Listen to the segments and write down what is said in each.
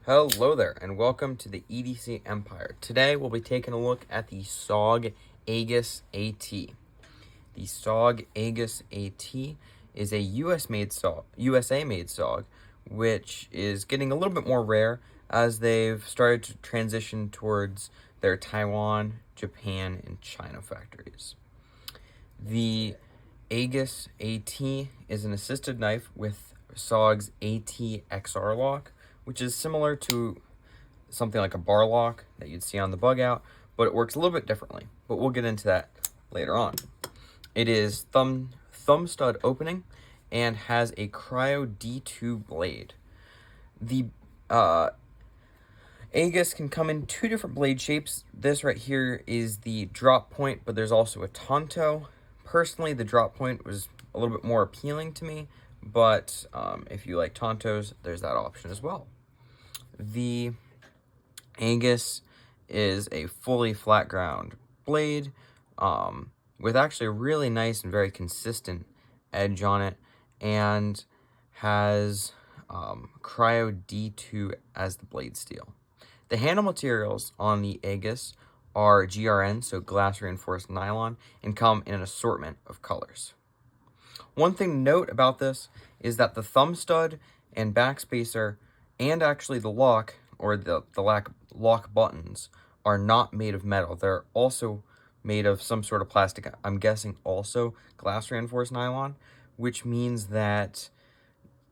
Hello there, and welcome to the EDC Empire. Today we'll be taking a look at the SOG Aegis AT. The SOG Aegis AT is a USA-made SOG, which is getting a little bit more rare as they've started to transition towards their Taiwan, Japan, and China factories. The Aegis AT is an assisted knife with SOG's AT XR lock, which is similar to something like a bar lock that you'd see on the bug out, but it works a little bit differently. But we'll get into that later on. It is thumb stud opening and has a Cryo D2 blade. The Aegis can come in two different blade shapes. This right here is the drop point, but there's also a Tanto. Personally, the drop point was a little bit more appealing to me, but if you like Tantos, there's that option as well. The Aegis is a fully flat ground blade with actually a really nice and very consistent edge on it, and has Cryo D2 as the blade steel. The handle materials on the Aegis are GRN, so glass reinforced nylon, and come in an assortment of colors. One thing to note about this is that the thumb stud and backspacer, and actually the lock, or the lock buttons, are not made of metal. They're also made of some sort of plastic. I'm guessing also glass reinforced nylon, which means that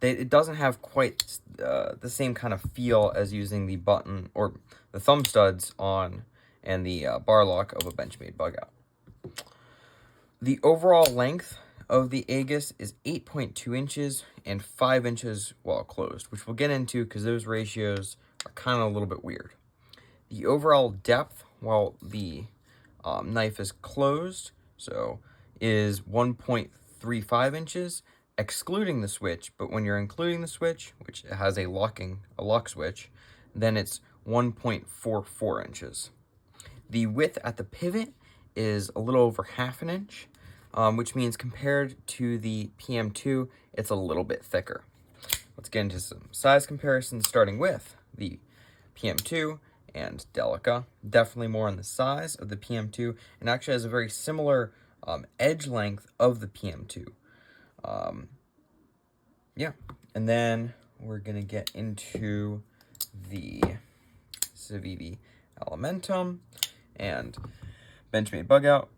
it doesn't have quite the same kind of feel as using the button or the thumb studs on and the bar lock of a Benchmade bug out. The overall length of the Aegis is 8.2 inches and 5 inches while closed, which we'll get into because those ratios are kind of a little bit weird. The overall depth while the knife is closed is 1.35 inches, excluding the switch, but when you're including the switch, which has a lock switch, then it's 1.44 inches. The width at the pivot is a little over half an inch, which means compared to the PM2, it's a little bit thicker. Let's get into some size comparisons, starting with the PM2 and Delica. Definitely more on the size of the PM2, and actually has a very similar edge length of the PM2. And then we're going to get into the Civivi Elementum and Benchmade bug out.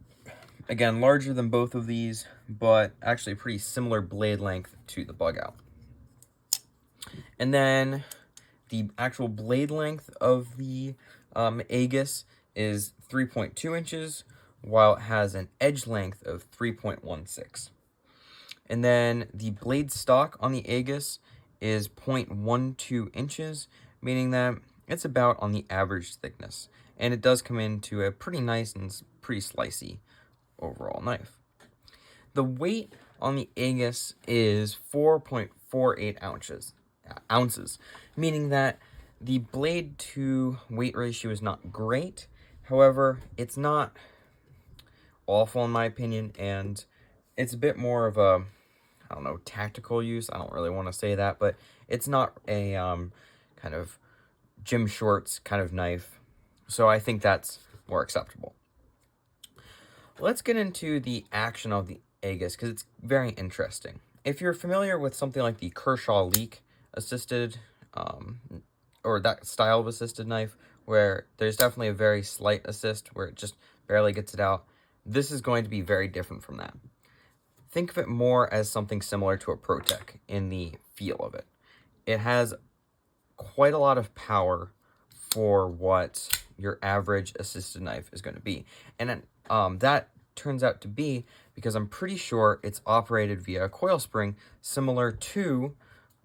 Again, larger than both of these, but actually pretty similar blade length to the bug out. And then the actual blade length of the Aegis is 3.2 inches, while it has an edge length of 3.16. And then the blade stock on the Aegis is 0.12 inches, meaning that it's about on the average thickness. And it does come into a pretty nice and pretty slicey overall knife. The weight on the Aegis is 4.48 ounces, meaning that the blade to weight ratio is not great. However, it's not awful in my opinion, and it's a bit more of a, I don't know, tactical use. I don't really want to say that, but it's not a kind of gym shorts kind of knife. So I think that's more acceptable. Let's get into the action of the Aegis because it's very interesting. If you're familiar with something like the Kershaw Leak assisted, or that style of assisted knife, where there's definitely a very slight assist where it just barely gets it out, this is going to be very different from that. Think of it more as something similar to a ProTech in the feel of it. It has quite a lot of power for what your average assisted knife is going to be. And that turns out to be because I'm pretty sure it's operated via a coil spring similar to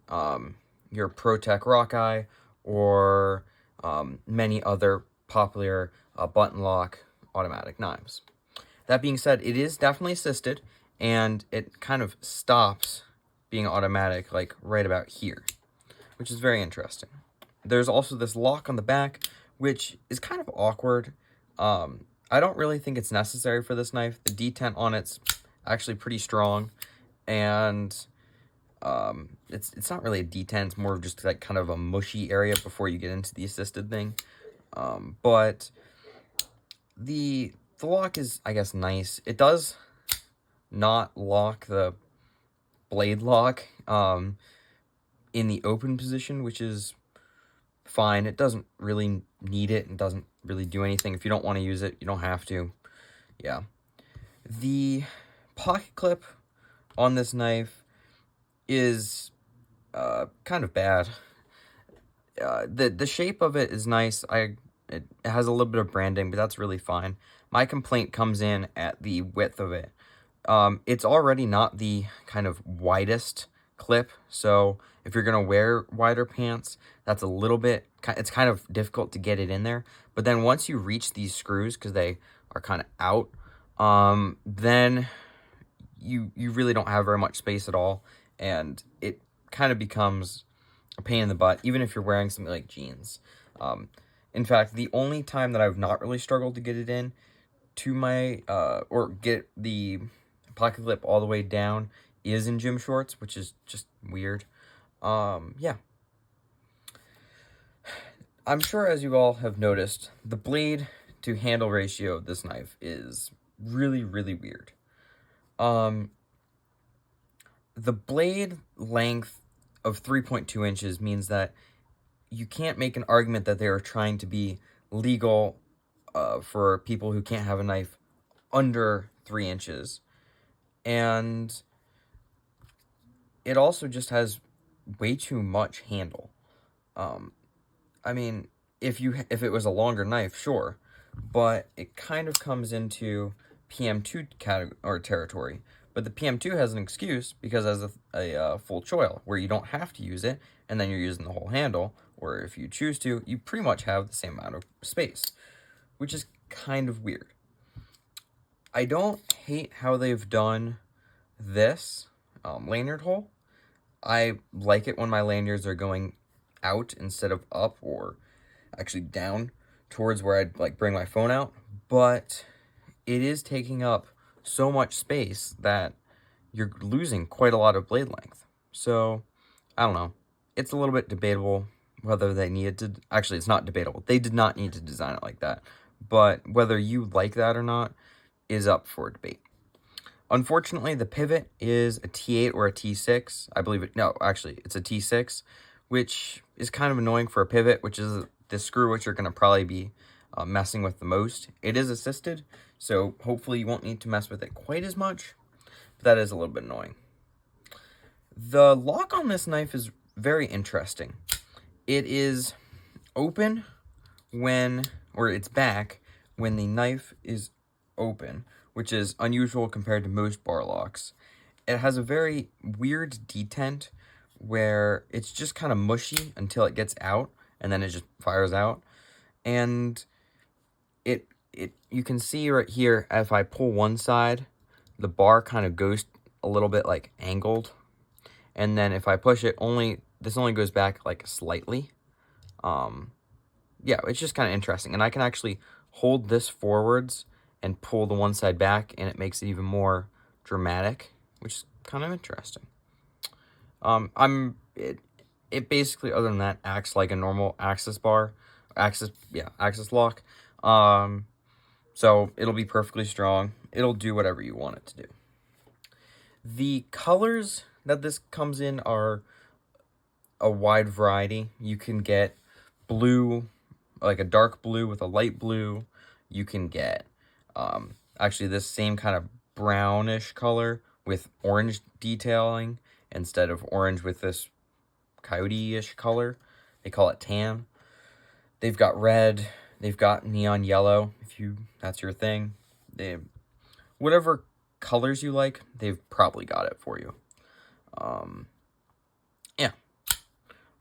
your ProTech Rockeye or many other popular button lock automatic knives. That being said, it is definitely assisted, and it kind of stops being automatic like right about here, which is very interesting. There's also this lock on the back, which is kind of awkward. I don't really think it's necessary for this knife. The detent on it's actually pretty strong, and It's not really a D10, it's more of just like kind of a mushy area before you get into the assisted thing. But the lock is, I guess, nice. It does not lock the blade lock in the open position, which is fine. It doesn't really need it and doesn't really do anything. If you don't want to use it, you don't have to. Yeah. The pocket clip on this knife is kind of bad. The shape of it is nice. It has a little bit of branding, but that's really fine. My complaint comes in at the width of it. It's already not the kind of widest clip, so if you're gonna wear wider pants, that's a little bit, it's kind of difficult to get it in there. But then once you reach these screws, because they are kind of out, then you really don't have very much space at all, and it kind of becomes a pain in the butt, even if you're wearing something like jeans. In fact, the only time that I've not really struggled to get it in to my, or get the pocket clip all the way down is in gym shorts, which is just weird. Yeah. I'm sure, as you all have noticed, the blade to handle ratio of this knife is really, really weird. The blade length of 3.2 inches means that you can't make an argument that they are trying to be legal for people who can't have a knife under 3 inches. And it also just has way too much handle. I mean, if it was a longer knife, sure, but it kind of comes into PM2 category or territory. But the PM2 has an excuse because it has a full choil where you don't have to use it, and then you're using the whole handle, or if you choose to, you pretty much have the same amount of space, which is kind of weird. I don't hate how they've done this lanyard hole. I like it when my lanyards are going out instead of up, or actually down towards where I'd like bring my phone out, but it is taking up so much space that you're losing quite a lot of blade length. So I don't know, it's a little bit debatable whether they needed to, actually it's not debatable, they did not need to design it like that, but whether you like that or not is up for debate. Unfortunately, the pivot is a T8 or a T6. I believe it, no, actually, it's a T6, which is kind of annoying for a pivot, which is the screw which you're going to probably be messing with the most. It is assisted, so hopefully you won't need to mess with it quite as much, but that is a little bit annoying. The lock on this knife is very interesting. It is open or it's back when the knife is open, which is unusual compared to most bar locks. It has a very weird detent where it's just kind of mushy until it gets out, and then it just fires out. And you can see right here, if I pull one side, the bar kind of goes a little bit like angled. And then if I push it, this only goes back like slightly. Yeah, it's just kind of interesting. And I can actually hold this forwards and pull the one side back, and it makes it even more dramatic, which is kind of interesting. It basically, other than that, acts like a normal axis lock. So it'll be perfectly strong. It'll do whatever you want it to do. The colors that this comes in are a wide variety. You can get blue, like a dark blue with a light blue. You can get actually this same kind of brownish color with orange detailing instead of orange with this coyote-ish color. They call it tan. They've got red. They've got neon yellow, if that's your thing. Whatever colors you like, they've probably got it for you. Yeah.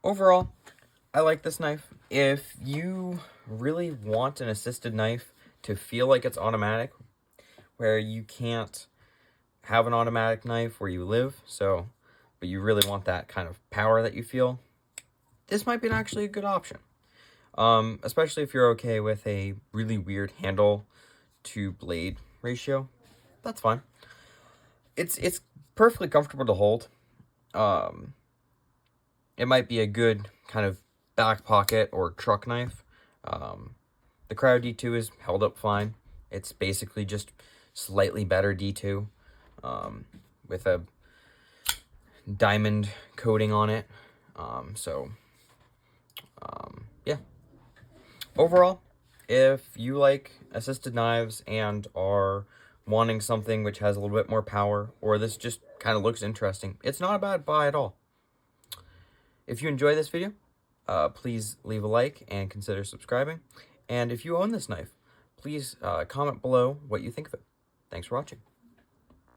Overall, I like this knife. If you really want an assisted knife to feel like it's automatic, where you can't have an automatic knife where you live, but you really want that kind of power that you feel, this might be actually a good option. Especially if you're okay with a really weird handle to blade ratio, that's fine. It's perfectly comfortable to hold. it might be a good kind of back pocket or truck knife. The Cryo D2 is held up fine. It's basically just slightly better D2 with a diamond coating on it. Yeah. Overall, if you like assisted knives and are wanting something which has a little bit more power, or this just kind of looks interesting, it's not a bad buy at all. If you enjoy this video, please leave a like and consider subscribing. And if you own this knife, please comment below what you think of it. Thanks for watching.